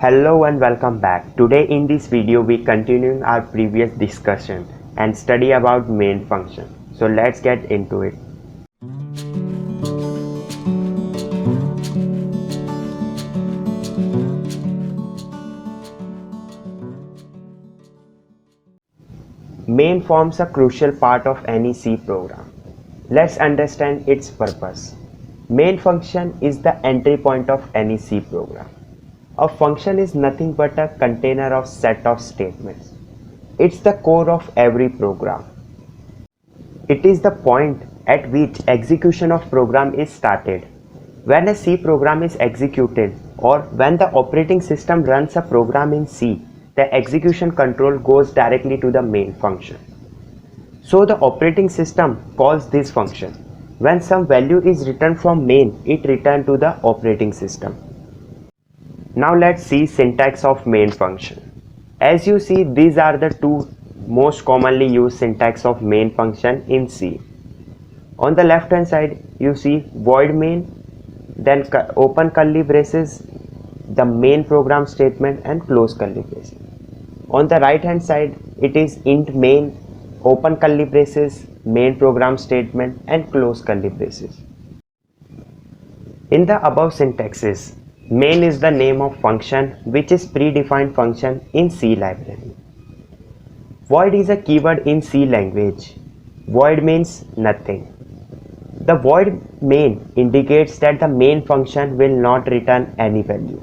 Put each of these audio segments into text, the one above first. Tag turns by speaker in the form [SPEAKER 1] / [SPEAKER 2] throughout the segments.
[SPEAKER 1] Hello and welcome back. Today in this video we continuing our previous discussion and study about main function. So let's get into it. Main forms a crucial part of any C program. Let's understand its purpose. Main function is the entry point of any C program. A function is nothing but a container of set of statements. It's the core of every program. It is the point at which execution of program is started. When a C program is executed or when the operating system runs a program in C, the execution control goes directly to the main function. So the operating system calls this function. When some value is returned from main, it returns to the operating system. Now let's see syntax of main function. As you see, these are the two most commonly used syntax of main function in C. On the left hand side you see void main, then open curly braces, the main program statement and close curly braces. On the right hand side it is int main, open curly braces, main program statement and close curly braces. In the above syntaxes, main is the name of function which is predefined function in C library. Void is a keyword in C language. Void means nothing. The void main indicates that the main function will not return any value.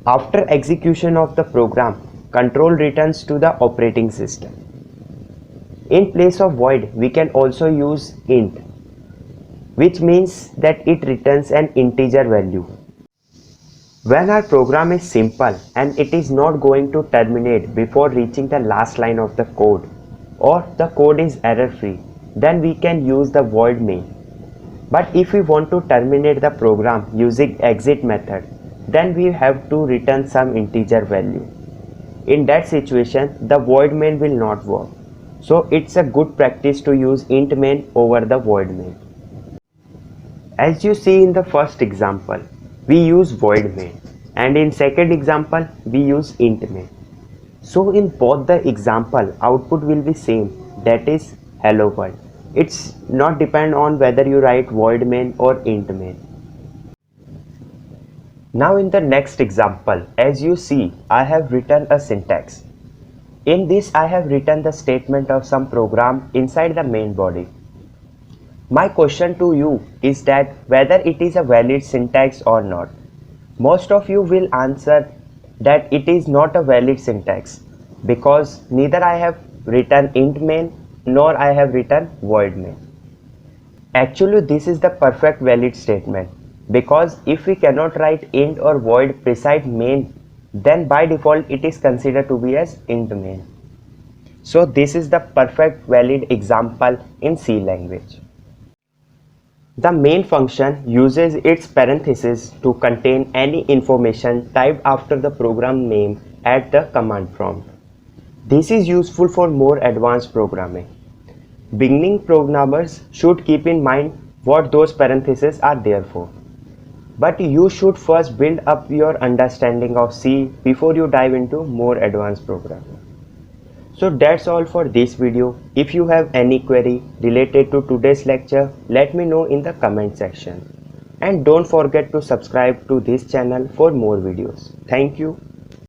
[SPEAKER 1] After execution of the program, control returns to the operating system. In place of void, we can also use int, which means that it returns an integer value. When our program is simple and it is not going to terminate before reaching the last line of the code, or the code is error free, then we can use the void main. But if we want to terminate the program using exit method, then we have to return some integer value. In that situation, the void main will not work. So it's a good practice to use int main over the void main. As you see in the first example, we use void main, and in second example we use int main. So in both the example, output will be same, that is hello world. It's not depend on whether you write void main or int main. Now in the next example, as you see, I have written a syntax. In this I have written the statement of some program inside the main body. My question to you is that whether it is a valid syntax or not. Most of you will answer that it is not a valid syntax because neither I have written int main nor I have written void main. Actually, this is the perfect valid statement because if we cannot write int or void beside main, then by default it is considered to be as int main. So this is the perfect valid example in C language. The main function uses its parenthesis to contain any information typed after the program name at the command prompt. This is useful for more advanced programming. Beginning programmers should keep in mind what those parentheses are there for. But you should first build up your understanding of C before you dive into more advanced programming. So that's all for this video. If you have any query related to today's lecture, let me know in the comment section. And don't forget to subscribe to this channel for more videos. Thank you.